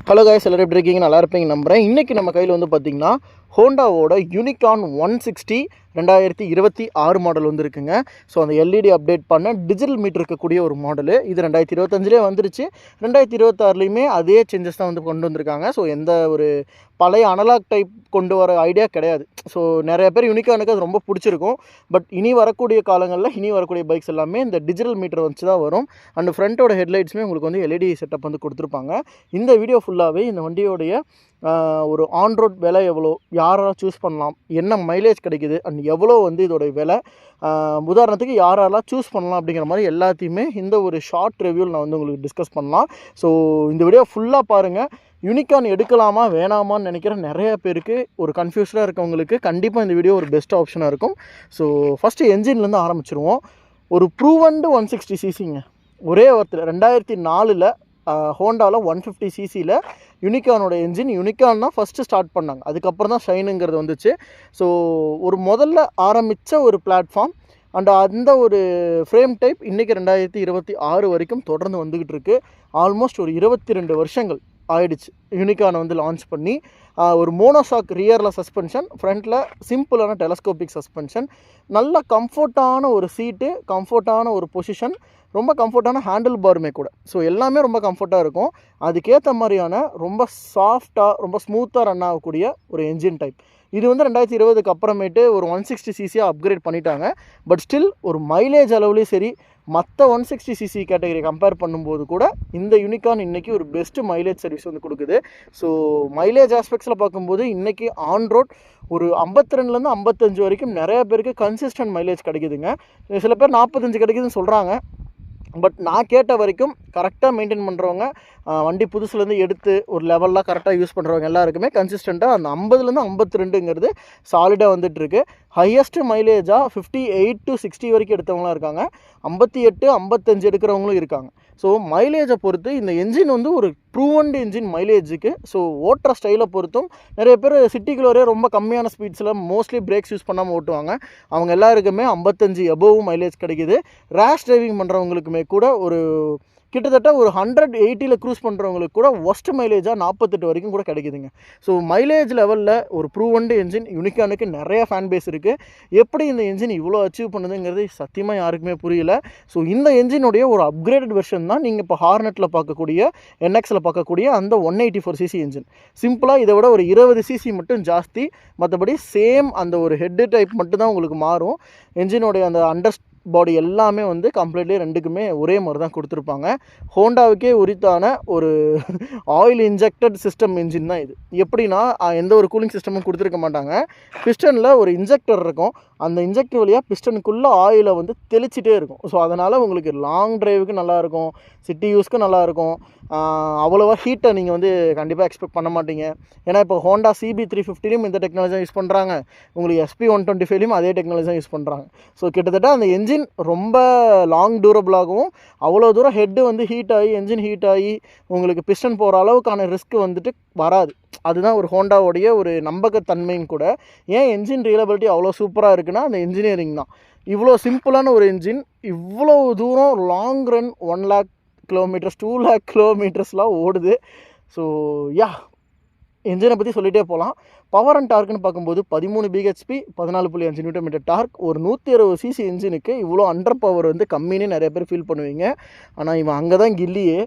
Hello guys, எல்லாரும் எப்படி இருக்கீங்க? நல்லா இருப்பீங்க நம்புகிறேன். இன்றைக்கி நம்ம கையில் வந்து பார்த்திங்கன்னா ஹோண்டாவோட யூனிகார்ன் 160 2026 மாடல் வந்துருக்குங்க. ஸோ அந்த எல்இடி அப்டேட் பண்ண டிஜிட்டல் மீட்டர் இருக்கக்கூடிய ஒரு மாடலு. இது 2025லே வந்துருச்சு. 2026லேயுமே அதே சேஞ்சஸ் தான் வந்து கொண்டு வந்திருக்காங்க. ஸோ எந்த ஒரு பழைய அனலாக் டைப் கொண்டு வர ஐடியா கிடையாது. ஸோ நிறைய பேர் யூனிகார்னுக்கு அது ரொம்ப பிடிச்சிருக்கும். பட் இனி வரக்கூடிய காலங்களில் இனி வரக்கூடிய பைக்ஸ் எல்லாமே இந்த டிஜிட்டல் மீட்டர் வச்சு தான் வரும். அண்ட் ஃப்ரண்ட்டோட ஹெட்லைட்ஸுமே உங்களுக்கு வந்து எல்இடி செட்டப் வந்து கொடுத்துருப்பாங்க. இந்த வீடியோ ஃபுல்லாகவே இந்த வண்டியோடைய ஒரு ஆன் ரோட் விலை எவ்வளோ, யாரெல்லாம் சூஸ் பண்ணலாம், என்ன மைலேஜ் கிடைக்குது, அண்ட் எவ்வளோ வந்து இதோடைய விலை, உதாரணத்துக்கு யாரெல்லாம் சூஸ் பண்ணலாம் அப்படிங்கிற மாதிரி எல்லாத்தையுமே இந்த ஒரு ஷார்ட் ரிவ்யூவில் நான் வந்து உங்களுக்கு டிஸ்கஸ் பண்ணலாம். ஸோ இந்த வீடியோ ஃபுல்லாக பாருங்கள். யூனிகார்ன் எடுக்கலாமா வேணாமான்னு நினைக்கிற நிறைய பேருக்கு, ஒரு கன்ஃபியூஸ்டாக இருக்கவங்களுக்கு கண்டிப்பாக இந்த வீடியோ ஒரு பெஸ்ட் ஆப்ஷனாக இருக்கும். ஸோ ஃபஸ்ட்டு என்ஜின்லேருந்து ஆரம்பிச்சிருவோம். ஒரு ப்ரூவன்டு 160cc ஒரே ஒருத்தர் 2004 ஹோண்டாவில் 150cc யூனிகார்னோட என்ஜின். யூனிகார்ன் தான் ஃபஸ்ட்டு ஸ்டார்ட் பண்ணாங்க, அதுக்கப்புறம் தான் ஷைனுங்கிறது வந்துச்சு. ஸோ ஒரு முதல்ல ஆரம்பித்த ஒரு பிளாட்ஃபார்ம் அண்ட் அந்த ஒரு ஃப்ரேம் டைப் இன்றைக்கி 2026 வரைக்கும் தொடர்ந்து வந்துக்கிட்டு இருக்குது. ஆல்மோஸ்ட் ஒரு 22 வருஷங்கள் ஆயிடுச்சு யூனிகார்னை வந்து லான்ச் பண்ணி. ஒரு மோனோஷாக் ரியரில் சஸ்பென்ஷன், ஃப்ரண்ட்டில் சிம்பிளான டெலஸ்கோபிக் சஸ்பென்ஷன், நல்ல கம்ஃபர்ட்டான ஒரு சீட்டு, கம்ஃபர்ட்டான ஒரு பொசிஷன், ரொம்ப கம்ஃபர்ட்டான ஹேண்டில் பாருமே கூட. ஸோ எல்லாமே ரொம்ப கம்ஃபர்ட்டாக இருக்கும். அதுக்கேற்ற மாதிரியான ரொம்ப சாஃப்டாக ரொம்ப ஸ்மூத்தாக ரன் ஆகக்கூடிய ஒரு என்ஜின் டைப். இது வந்து 2020க்கு அப்புறமேட்டு ஒரு 160cc அப்கிரேட் பண்ணிட்டாங்க. பட் ஸ்டில் ஒரு மைலேஜ் அளவுலேயும் சரி, மற்ற 160cc கேட்டகரி கம்பேர் பண்ணும்போது கூட இந்த யூனிகார்ன் இன்றைக்கி ஒரு பெஸ்ட்டு மைலேஜ் சர்வீஸ் வந்து கொடுக்குது. ஸோ மைலேஜ் ஆஸ்பெக்ட்ஸில் பார்க்கும்போது இன்றைக்கி ஆன் ரோட் ஒரு 52லேருந்து 55 வரைக்கும் நிறைய பேருக்கு கன்சிஸ்டன்ட் மைலேஜ் கிடைக்குதுங்க. சில பேர் 45 கிடைக்குதுன்னு சொல்கிறாங்க. பட் நான் கேட்ட வரைக்கும் கரெக்டாக மெயின்டைன் பண்ணுறவங்க, வண்டி புதுசுலேருந்து எடுத்து ஒரு லெவல்லாம் கரெக்டாக யூஸ் பண்ணுறவங்க எல்லாருக்குமே கன்சிஸ்டண்ட்டாக அந்த 50லேருந்து 52ங்கிறது சாலிடாக வந்துட்டுருக்கு. ஹையஸ்ட்டு மைலேஜாக 58 to 60 வரைக்கும் எடுத்தவங்களாம் இருக்காங்க. 58, 55 எடுக்கிறவங்களும் இருக்காங்க. ஸோ மைலேஜை பொறுத்து இந்த என்ஜின் வந்து ஒரு ப்ரூவன்டு என்ஜின் மைலேஜுக்கு. ஸோ ஓட்டுற ஸ்டைலை பொறுத்தும் நிறைய பேர் சிட்டிக்குள்ளே ரொம்ப கம்மியான ஸ்பீட்ஸில் மோஸ்ட்லி பிரேக்ஸ் யூஸ் பண்ணாமல் ஓட்டுவாங்க. அவங்க எல்லாருக்குமே 55 எபோவ் மைலேஜ் கிடைக்கிது. ரேஷ் டிரைவிங் பண்ணுறவங்களுக்குமே கூட ஒரு கிட்டத்தட்ட ஒரு 180 க்ரூஸ் பண்ணுறவங்களுக்கு கூட ஒஸ்ட் மைலேஜாக 48 வரைக்கும் கூட கிடைக்குதுங்க. ஸோ மைலேஜ் லெவலில் ஒரு ப்ரூவன்டு என்ஜின் யூனிகார்னுக்கு நிறைய ஃபேன் பேஸ் இருக்குது. எப்படி இந்த என்ஜின் இவ்வளோ அச்சீவ் பண்ணுதுங்கிறது சத்தியமாக யாருக்குமே புரியல. ஸோ இந்த என்ஜினுடைய ஒரு அப்கிரேடட் வெர்ஷன் தான் நீங்கள் இப்போ ஹார்னெட்டில் பார்க்கக்கூடிய, என்எக்ஸில் பார்க்கக்கூடிய அந்த 184cc என்ஜின். சிம்பிளாக இதை விட ஒரு 20cc மட்டும் ஜாஸ்தி, மற்றபடி சேம் அந்த ஒரு ஹெட்டு டைப் மட்டும்தான் உங்களுக்கு மாறும். என்ஜினுடைய அந்த பாடி எல்லாமே வந்து கம்ப்ளீட்லி ரெண்டுக்குமே ஒரே மாதிரி தான் கொடுத்துருப்பாங்க. ஹோண்டாவுக்கே உரித்தான ஒரு ஆயில் இன்ஜெக்டட் சிஸ்டம் என்ஜின் தான் இது. எப்படின்னா எந்த ஒரு கூலிங் சிஸ்டமும் கொடுத்துருக்க மாட்டாங்க. பிஸ்டனில் ஒரு இன்ஜெக்டர் இருக்கும். அந்த இன்ஜெக்டர் வழியாக பிஸ்டனுக்குள்ளே ஆயிலை வந்து தெளிச்சிட்டே இருக்கும். ஸோ அதனால் உங்களுக்கு லாங் டிரைவுக்கு நல்லாயிருக்கும், சிட்டி யூஸ்க்கு நல்லாயிருக்கும். அவ்வளோவா ஹீட்டை நீங்கள் வந்து கண்டிப்பாக எக்ஸ்பெக்ட் பண்ண மாட்டீங்க. ஏன்னா இப்போ ஹோண்டா CB350லையும் இந்த டெக்னாலஜி யூஸ் பண்ணுறாங்க, உங்களுக்கு SP125லையும் அதே டெக்னாலஜி தான் யூஸ் பண்ணுறாங்க. ஸோ கிட்டத்தட்ட அந்த என்ஜின் ரொம்ப லாங் டியூரபிளாகவும், அவ்வளோ தூரம் ஹெட்டு வந்து ஹீட் ஆகி, என்ஜின் ஹீட் ஆகி உங்களுக்கு பிஸ்டன் போகிற அளவுக்கான ரிஸ்க் வந்துட்டு வராது. அதுதான் ஒரு ஹோண்டாவுடைய ஒரு நம்பகத்தன்மையும் கூட. ஏன் என்ஜின் ரியலபிலிட்டி அவ்வளோ சூப்பராக இருக்குன்னா அந்த இன்ஜினியரிங் தான். இவ்வளோ சிம்பிளான ஒரு என்ஜின் இவ்வளோ தூரம் long run 1 lakh kilometers 2 lakh kilometersலாம் ஓடுது. ஸோ என்ஜினை பற்றி சொல்லிகிட்டே போகலாம். பவர் அண்ட் டார்க்குன்னு பார்க்கும்போது 13 bhp 14.5 Nm டார்க். ஒரு 160cc என்ஜினுக்கு இவ்வளோ அண்டர் பவர் வந்து கம்மின்னு நிறைய பேர் ஃபீல் பண்ணுவீங்க. ஆனால் இவன் அங்கே தான் கில்லியே.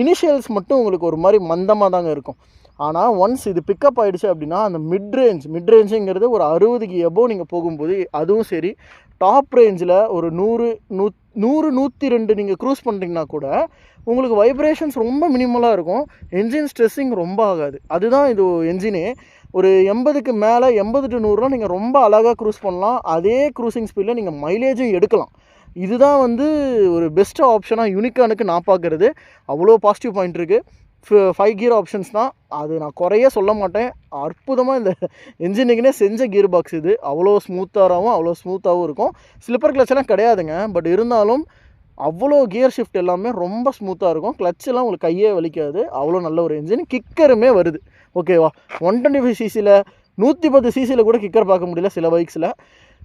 இனிஷியல்ஸ் மட்டும் உங்களுக்கு ஒரு மாதிரி மந்தமாக தாங்க இருக்கும். ஆனால் ஒன்ஸ் இது பிக்கப் ஆகிடுச்சு அப்படின்னா அந்த மிட்ரேஞ்சுங்கிறது ஒரு 60க்கு எபோவ் நீங்கள் போகும்போது, அதுவும் சரி டாப் ரேஞ்சில் ஒரு 100-102 நீங்கள் க்ரூஸ் பண்ணுறீங்கன்னா கூட உங்களுக்கு வைப்ரேஷன்ஸ் ரொம்ப மினிமலாக இருக்கும். என்ஜின் ஸ்ட்ரெஸ்ஸிங் ரொம்ப ஆகாது. அதுதான் இது என்ஜினே. ஒரு 80க்கு மேலே 80 to 100 நீங்கள் ரொம்ப அழகாக க்ரூஸ் பண்ணலாம். அதே க்ரூசிங் ஸ்பீடில் நீங்கள் மைலேஜும் எடுக்கலாம். இதுதான் வந்து ஒரு பெஸ்ட் ஆப்ஷனாக யூனிகார்னுக்கு நான் பார்க்குறது. அவ்வளோ பாசிட்டிவ் பாயிண்ட் இருக்குது. 5 கியர் ஆப்ஷன்ஸ் தான், அது நான் குறைய சொல்ல மாட்டேன். அற்புதமாக இந்த என்ஜினுக்குனே செஞ்ச கியர் பாக்ஸ் இது. அவ்வளோ ஸ்மூத்தாகவும் இருக்கும். ஸ்லிப்பர் கிளச்செல்லாம் கிடையாதுங்க. பட் இருந்தாலும் அவ்வளோ கியர் ஷிஃப்ட் எல்லாமே ரொம்ப ஸ்மூத்தாக இருக்கும். கிளச்செல்லாம் உங்களுக்கு கையே வலிக்காது. அவ்வளோ நல்ல ஒரு என்ஜின். கிக்கருமே வருது. ஓகேவா, 125cc 110cc கூட கிக்கர் பார்க்க முடியல சில பைக்ஸில்.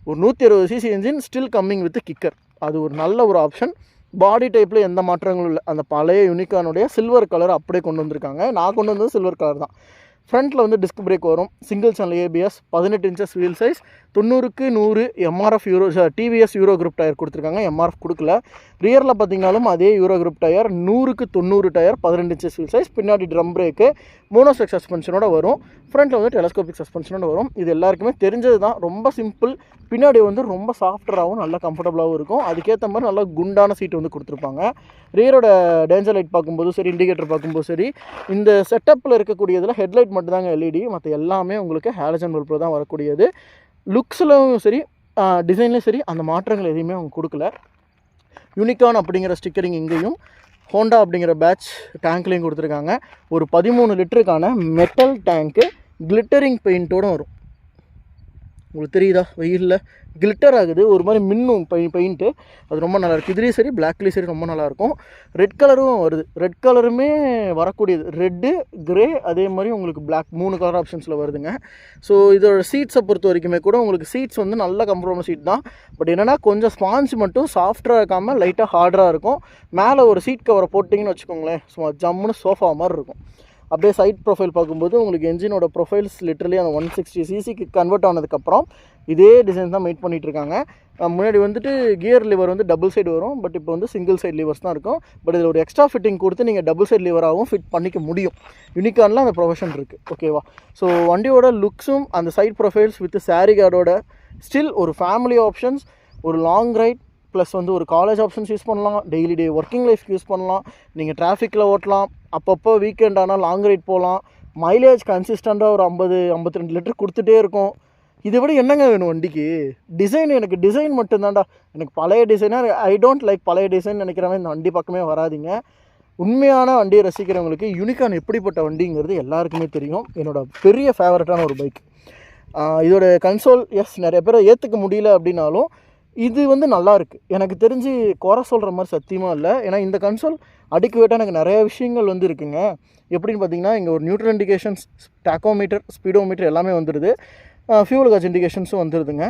ஒரு 160cc engine still coming with kicker. அது ஒரு நல்ல ஒரு ஆப்ஷன். பாடி டைப்பில் எந்த மாற்றங்களும் இல்லை. அந்த பழைய யூனிகானுடைய சில்வர் கலர் அப்படியே கொண்டு வந்திருக்காங்க. நான் கொண்டு வந்தது சில்வர் கலர் தான். ஃப்ரண்ட்டில் வந்து டிஸ்க் பிரேக் வரும், single channel ABS, 18 inches wheel size, 90க்கு 100 MRF TVS Eurogrip tyre கொடுத்துருக்காங்க. எம்ஆர்எஃப் கொடுக்கல. ரியரில் பார்த்தீங்கனாலும் அதே யூரோ குரூப் டயர், 100க்கு 90 டயர், 18 இன்ச்சஸ் வீல் சைஸ், பின்னாடி ட்ரம் பிரேக்கு, மோனோஸ்டெக் சஸ்பென்ஷனோட வரும். ஃப்ரண்ட்டில் வந்து டெலஸ்கோபிக் சஸ்பென்ஷனோட வரும். இது எல்லாருக்குமே தெரிஞ்சது தான். ரொம்ப சிம்பிள். பின்னாடி வந்து ரொம்ப சாஃப்டராகவும் நல்லா கம்ஃபர்டபுளாகவும் இருக்கும். அதுக்கேற்ற மாதிரி நல்லா குண்டான சீட்டு வந்து கொடுத்துருப்பாங்க. ரியரோட டேஞ்சர் லைட் பார்க்கும்போது சரி, இண்டிகேட்டர் பார்க்கும்போது சரி, இந்த செட்டப்பில் இருக்கக்கூடியதில் ஹெட்லைட் மட்டும்தாங்க எல்இடி, மற்ற எல்லாமே உங்களுக்கு ஹாலஜன் பல்பில் தான் வரக்கூடியது. லுக்ஸ்லையும் சரி, டிசைன்லேயும் சரி, அந்த மாற்றங்கள் எதுவுமே அவங்க கொடுக்கல. யூனிகான் அப்படிங்கிற ஸ்டிக்கரிங் இங்கேயும், ஹோண்டா அப்படிங்கிற பேட்ச் டேங்க்லேயும் கொடுத்துருக்காங்க. ஒரு 13 லிட்டருக்கான மெட்டல் டேங்க்கு கிளிட்டரிங் பெயிண்ட்டோடு வரும். உங்களுக்கு தெரியுதா, வெயிலில் கிளிட்டர் ஆகுது, ஒரு மாதிரி மின்னும் பெயிண்ட்டு. அது ரொம்ப நல்லாயிருக்கு. இதுலேயும் சரி, பிளாக்லேயும் சரி ரொம்ப நல்லாயிருக்கும். ரெட் கலரும் வருது. ரெட் கலருமே வரக்கூடியது. ரெட்டு, கிரே, அதே மாதிரி உங்களுக்கு பிளாக், 3 கலர் ஆப்ஷன்ஸில் வருதுங்க. ஸோ இதோட சீட்ஸை பொறுத்த வரைக்குமே கூட உங்களுக்கு சீட்ஸ் வந்து நல்ல கம்ஃபர்டபுள் சீட் தான். பட் என்னென்னா கொஞ்சம் ஸ்பாஞ்ச் மட்டும் சாஃப்டாக இருக்காமல் லைட்டாக ஹார்டாக இருக்கும். மேலே ஒரு சீட் கவரை போட்டிங்கன்னு வச்சுக்கோங்களேன், சும்மா ஜம்முன்னு சோஃபா மாதிரி இருக்கும். அப்படியே சைட் ப்ரொஃபைல் பார்க்கும்போது உங்களுக்கு என்ஜினோட ப்ரொஃபைல்ஸ் லிட்டரலி அந்த 160cc கன்வெர்ட் ஆனதுக்கப்புறம் இதே டிசைன் தான் மெயிட் பண்ணிகிட்ருக்காங்க. முன்னாடி வந்துட்டு கியர் லிவர் வந்து டபுள் சைடு வரும், பட் இப்போ வந்து சிங்கிள் சைடு லிவர்ஸ் தான் இருக்கும். பட் இதில் ஒரு எக்ஸ்ட்ரா ஃபிட்டிங் கொடுத்து நீங்கள் டபுள் சைடு லிவராகவும் ஃபிட் பண்ணிக்க முடியும். யூனிகானில் அந்த ப்ரொஃபஷன் இருக்குது. ஓகேவா? ஸோ வண்டியோட லுக்ஸும் அந்த சைட் ப்ரொஃபைல்ஸ் வித் சாரி கார்டோட ஸ்டில் ஒரு ஃபேமிலி ஆப்ஷன்ஸ், ஒரு லாங் ரைட் ப்ளஸ் வந்து ஒரு காலேஜ் ஆப்ஷன்ஸ் யூஸ் பண்ணலாம், டெய்லி ஒர்க்கிங் லைஃப்க்கு யூஸ் பண்ணலாம், நீங்கள் டிராஃபிக்கில் ஓட்டலாம், அப்பப்போ வீக்கெண்ட் ஆனால் லாங் ரைட் போகலாம். மைலேஜ் கன்சிஸ்டண்ட்டாக ஒரு 50-52 லிட்டர் கொடுத்துட்டே இருக்கும். இதை விட என்னங்க வேணும் வண்டிக்கு? டிசைன், எனக்கு டிசைன் மட்டும்தான்டா. எனக்கு பழைய டிசைனாக ஐ டோன்ட் லைக் பழைய டிசைன் நினைக்கிறவங்க இந்த வண்டி பக்கமே வராதிங்க. உண்மையான வண்டியை ரசிக்கிறவங்களுக்கு யூனிகான் எப்படிப்பட்ட வண்டிங்கிறது எல்லாருக்குமே தெரியும். என்னோடய பெரிய ஃபேவரட்டான ஒரு பைக். இதோட கன்சோல் நிறைய பேரை ஏற்றுக்க முடியல அப்படின்னாலும் இது வந்து நல்லாயிருக்கு. எனக்கு தெரிஞ்சு குறை சொல்கிற மாதிரி சத்தியமாக இல்லை. ஏன்னா இந்த கன்சோல் அடிக்குவேட்டாக எனக்கு நிறைய விஷயங்கள் வந்து இருக்குங்க. எப்படின்னு பார்த்தீங்கன்னா, இங்கே ஒரு நியூட்ரல் இண்டிகேஷன்ஸ், டாக்கோமீட்டர், ஸ்பீடோமீட்டர் எல்லாமே வந்துடுது. ஃபியூல் காஜ் இண்டிகேஷன்ஸும் வந்துடுதுங்க.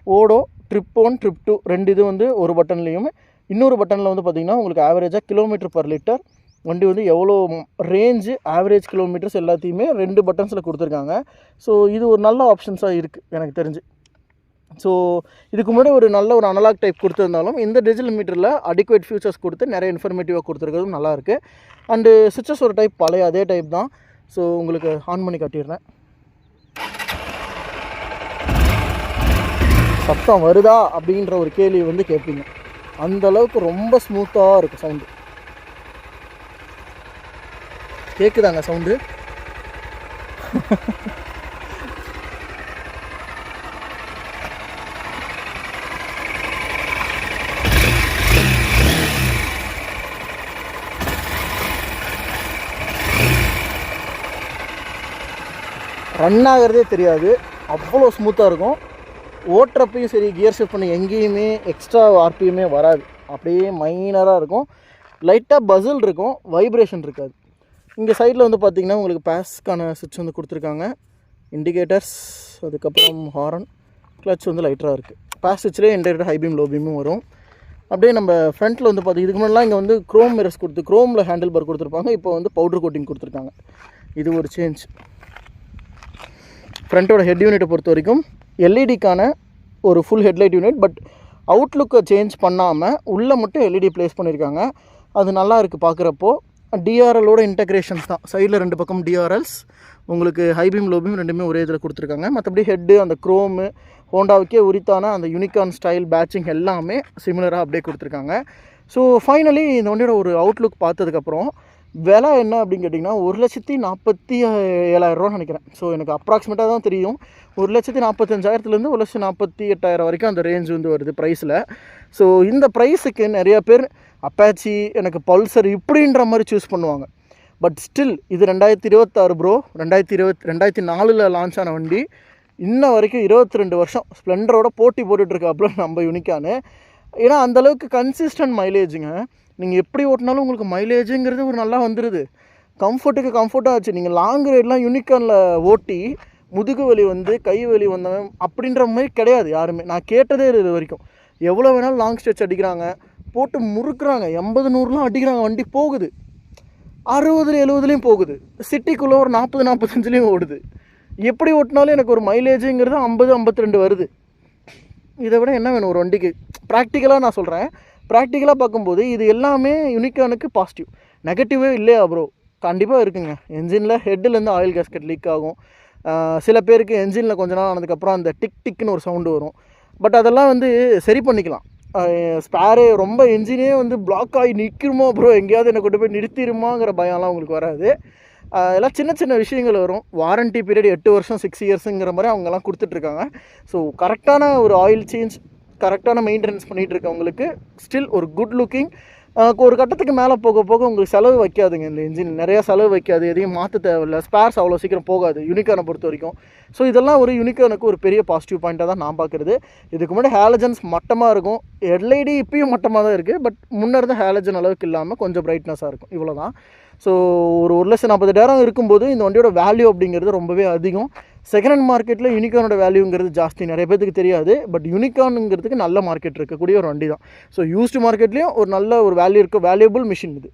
ஓடோ, ட்ரிப் 1, ட்ரிப் 2 2 இது வந்து ஒரு பட்டன்லேயும், இன்னொரு பட்டனில் வந்து பார்த்திங்கன்னா உங்களுக்கு ஆவரேஜாக கிலோமீட்டர் பர் லிட்டர், வண்டி வந்து எவ்வளோ ரேஞ்சு, ஆவரேஜ் கிலோமீட்டர்ஸ் எல்லாத்தையுமே 2 பட்டன்ஸில் கொடுத்துருக்காங்க. ஸோ இது ஒரு நல்ல ஆப்ஷன்ஸாக இருக்குது எனக்கு தெரிஞ்சு. ஸோ இதுக்கு முன்னாடி ஒரு நல்ல ஒரு அனலாக் டைப் கொடுத்துருந்தாலும் இந்த டிஜிட்டல் மீட்டரில் அடிக்குவேட் ஃபியூச்சர்ஸ் கொடுத்து நிறைய இன்ஃபர்மேட்டிவாக கொடுத்துருக்கிறதும் நல்லாயிருக்கு. அண்டு சுவிச்சஸ் ஒரு டைப் பழைய அதே டைப் தான். ஸோ உங்களுக்கு ஆன் பண்ணி காட்டிடுறேன். சத்தம் வருதா அப்படின்ற ஒரு கேள்வி வந்து கேட்பீங்க. அந்தளவுக்கு ரொம்ப ஸ்மூத்தாக இருக்குது சவுண்டு. கேட்குதாங்க சவுண்டு? ரன் ஆகிறதே தெரியாது, அவ்வளோ ஸ்மூத்தாக இருக்கும். ஓட்டுறப்பையும் சரி, கியர் ஷிஃப்ட் பண்ணி எங்கேயுமே எக்ஸ்ட்ரா ஆர்பிஎம்மே வராது. அப்படியே மைனராக இருக்கும். லைட்டாக பசில் இருக்கும், வைப்ரேஷன் இருக்காது. இங்கே சைடில் வந்து பார்த்திங்கன்னா உங்களுக்கு பேஸ்க்கான சுவிட்ச் வந்து கொடுத்துருக்காங்க. இண்டிகேட்டர்ஸ், அதுக்கப்புறம் ஹாரன், கிளச் வந்து லைட்டராக இருக்குது. பேஸ் சுவிட்ச்லேயே இண்டிகேட்டர் ஹை பீம் லோ பீமும் வரும். அப்படியே நம்ம ஃப்ரண்ட்டில் வந்து பார்த்திங்கன்னா இதுக்கு முன்னாடிலாம் இங்கே வந்து க்ரோம் மிரர்ஸ் கொடுத்து க்ரோமில் ஹேண்டில் பார் கொடுத்துருப்பாங்க. இப்போ வந்து பவுடர் கோட்டிங் கொடுத்துருக்காங்க. இது ஒரு சேஞ்ச். ஃப்ரண்ட்டோட ஹெட் யூனிட்டை பொறுத்த வரைக்கும் எல்இடிக்கான ஒரு ஃபுல் ஹெட்லைட் யூனிட், பட் அவுட்லுக்கை சேஞ்ச் பண்ணாமல் உள்ளே மட்டும் எல்இடி ப்ளேஸ் பண்ணியிருக்காங்க. அது நல்லா இருக்குது பார்க்குறப்போ. டிஆர்எலோட இன்டெக்ரேஷன்ஸ் தான். சைடில் 2 பக்கம் டிஆர்எல்ஸ், உங்களுக்கு ஹை பீம் லோ பீம் ரெண்டுமே ஒரே இதில் கொடுத்துருக்காங்க. மற்றபடி ஹெட்டு, அந்த க்ரோமு, ஹோண்டாவுக்கே உரித்தான அந்த யூனிகான் ஸ்டைல் பேட்சிங் எல்லாமே சிமிலராக அப்படியே கொடுத்துருக்காங்க. ஸோ ஃபைனலி இந்த வண்டியோட ஒரு அவுட்லுக் பார்த்ததுக்கப்புறம் விலை என்ன அப்படின்னு கேட்டிங்கன்னா 1,47,000 நினைக்கிறேன். ஸோ எனக்கு அப்ராக்சிமேட்டாக தான் தெரியும். 1,45,000 1,48,000 வரைக்கும் அந்த ரேஞ்ச் வந்து வருது ப்ரைஸில். ஸோ இந்த ப்ரைஸுக்கு நிறையா பேர் அப்பாச்சி, எனக்கு பல்சர் இப்படின்ற மாதிரி சூஸ் பண்ணுவாங்க. பட் ஸ்டில் இது 2026 ப்ரோ. 2004 லான்ச் ஆன வண்டி. இன்ன வரைக்கும் 22 வருஷம் ஸ்ப்ளெண்டரோட போட்டி போட்டுட்ருக்காப்புல நம்ம யூனிகானு. ஏன்னா அந்தளவுக்கு கன்சிஸ்டன்ட் மைலேஜுங்க. நீங்கள் எப்படி ஓட்டினாலும் உங்களுக்கு மைலேஜுங்கிறது ஒரு நல்லா வந்துடுது. கம்ஃபர்ட்டுக்கு கம்ஃபர்ட்டாக ஆச்சு. நீங்கள் லாங் ரைடெலாம் யூனிகானில் ஓட்டி முதுகு வலி வந்து கை வலி வந்தவன் அப்படின்ற மாதிரி கிடையாது யாருமே. நான் கேட்டதே இது வரைக்கும். எவ்வளோ வேணாலும் லாங் ஸ்ட்ரெச் அடிக்கிறாங்க, போட்டு முறுக்குறாங்க, 80 100லாம் அடிக்கிறாங்க, வண்டி போகுது, 60 70லேயும் போகுது, சிட்டிக்குள்ளே ஒரு 40 45லேயும் ஓடுது. எப்படி ஓட்டினாலும் எனக்கு ஒரு மைலேஜுங்கிறது 50 52 வருது. இதை விட என்ன வேணும் ஒரு வண்டிக்கு? ப்ராக்டிக்கலாக நான் சொல்கிறேன், ப்ராக்டிக்கலாக பார்க்கும்போது இது எல்லாமே யூனிகார்னுக்கு பாசிட்டிவ். நெகட்டிவே இல்லையா ப்ரோ? கண்டிப்பாக இருக்குங்க. என்ஜினில் ஹெட்டுலேருந்து ஆயில் கேஸ்கெட் லீக் ஆகும். சில பேருக்கு என்ஜினில் கொஞ்ச நாள் ஆனதுக்கப்புறம் அந்த டிக் டிக்னு ஒரு சவுண்டு வரும். பட் அதெல்லாம் வந்து சரி பண்ணிக்கலாம். ஸ்பேரே ரொம்ப என்ஜினே வந்து பிளாக் ஆகி நிற்குமோ ப்ரோ, எங்கேயாவது என்னை கொண்டு போய் நிறுத்திடுமாங்கிற பயம்லாம் உங்களுக்கு வராது. எல்லாம் சின்ன சின்ன விஷயங்கள் வரும். வாரண்ட்டி பீரியட் 8 வருஷம் 6 இயர்ஸுங்கிற மாதிரி அவங்கெல்லாம் கொடுத்துட்ருக்காங்க. ஸோ கரெக்டான ஒரு ஆயில் சேஞ்ச், கரெக்டான மெயின்டெனன்ஸ் பண்ணிகிட்டு இருக்கவங்களுக்கு ஸ்டில் ஒரு குட் லுக்கிங். ஒரு கட்டத்துக்கு மேலே போக போக உங்களுக்கு செலவு வைக்காதுங்க. இந்த இன்ஜின் நிறையா செலவு வைக்காது, எதையும் மாற்ற தேவையில்லை, ஸ்பேர்ஸ் அவ்வளோ சீக்கிரம் போகாது யூனிகார்னை பொறுத்த வரைக்கும். ஸோ இதெல்லாம் ஒரு யூனிகார்னுக்கு ஒரு பெரிய பாசிட்டிவ் பாயிண்ட்டாக தான் நான் பார்க்குறது. இதுக்கு முன்னாடி ஹேலஜன்ஸ் மட்டமாக இருக்கும், எல்ஐடி இப்பயும் மட்டமாக தான் இருக்குது. பட் முன்னே இருந்த ஹேலஜன் அளவுக்கு இல்லாமல் கொஞ்சம் பிரைட்னஸாக இருக்கும், இவ்வளோ தான். ஸோ ஒரு 1,40,000 இருக்கும்போது இந்த வண்டியோட வேல்யூ அப்படிங்கிறது ரொம்பவே அதிகம். செகண்ட் ஹேண்ட் மார்க்கெட்டில் யூனிகார்னோட வேல்யூங்கிறது ஜாஸ்தி, நிறைய பேருக்கு தெரியாது. பட் யூனிகார்னுங்கிறதுக்கு நல்ல மார்க்கெட் இருக்கக்கூடிய ஒரு வண்டி தான். ஸோ யூஸ்டு மார்க்கெட்லேயும் ஒரு நல்ல ஒரு வேல்யூ இருக்க வேல்யூபிள் மிஷின் இது.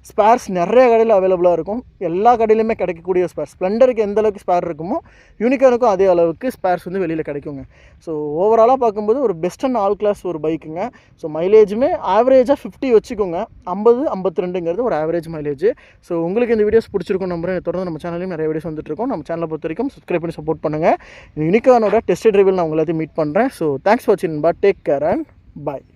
ஸ்பேர்ஸ் நிறைய கடையில் அவைலபிளாக இருக்கும், எல்லா கடையிலுமே கிடைக்கக்கூடிய ஸ்பேர். ஸ்ப்ளெண்டருக்கு எந்த அளவுக்கு ஸ்பேர் இருக்குமோ யூனிகார்னுக்கும் அதே அளவுக்கு ஸ்பேர்ஸ் வந்து வெளியில் கிடைக்குங்க. ஸோ ஓவராலாக பார்க்கும்போது ஒரு பெஸ்ட் அண்ட் ஆல் கிளாஸ் ஒரு பைக்குங்க. ஸோ மைலேஜுமே ஆவரேஜாக 50 வச்சுக்கோங்க, 50 52ங்கிறது ஒரு ஆவரேஜ் மைலேஜ். ஸோ உங்களுக்கு இந்த வீடியோஸ் பிடிச்சிருக்கும் நம்புறேன். தொடர்ந்து நம்ம சேனலையும் நிறைய வீடியோஸ் வந்துட்டுருக்கோம். நம்ம சேனலை பொறுத்த வரைக்கும் சப்ஸ்கிரைப் பண்ணி சப்போர்ட் பண்ணுங்கள். யூனிகார்னோட டெஸ்ட் ட்ரைவில் நான் உங்க எல்லாத்தையும் மீட் பண்ணுறேன். ஸோ தேங்க்ஸ் ஃபார் வாட்சிங். Take care and bye.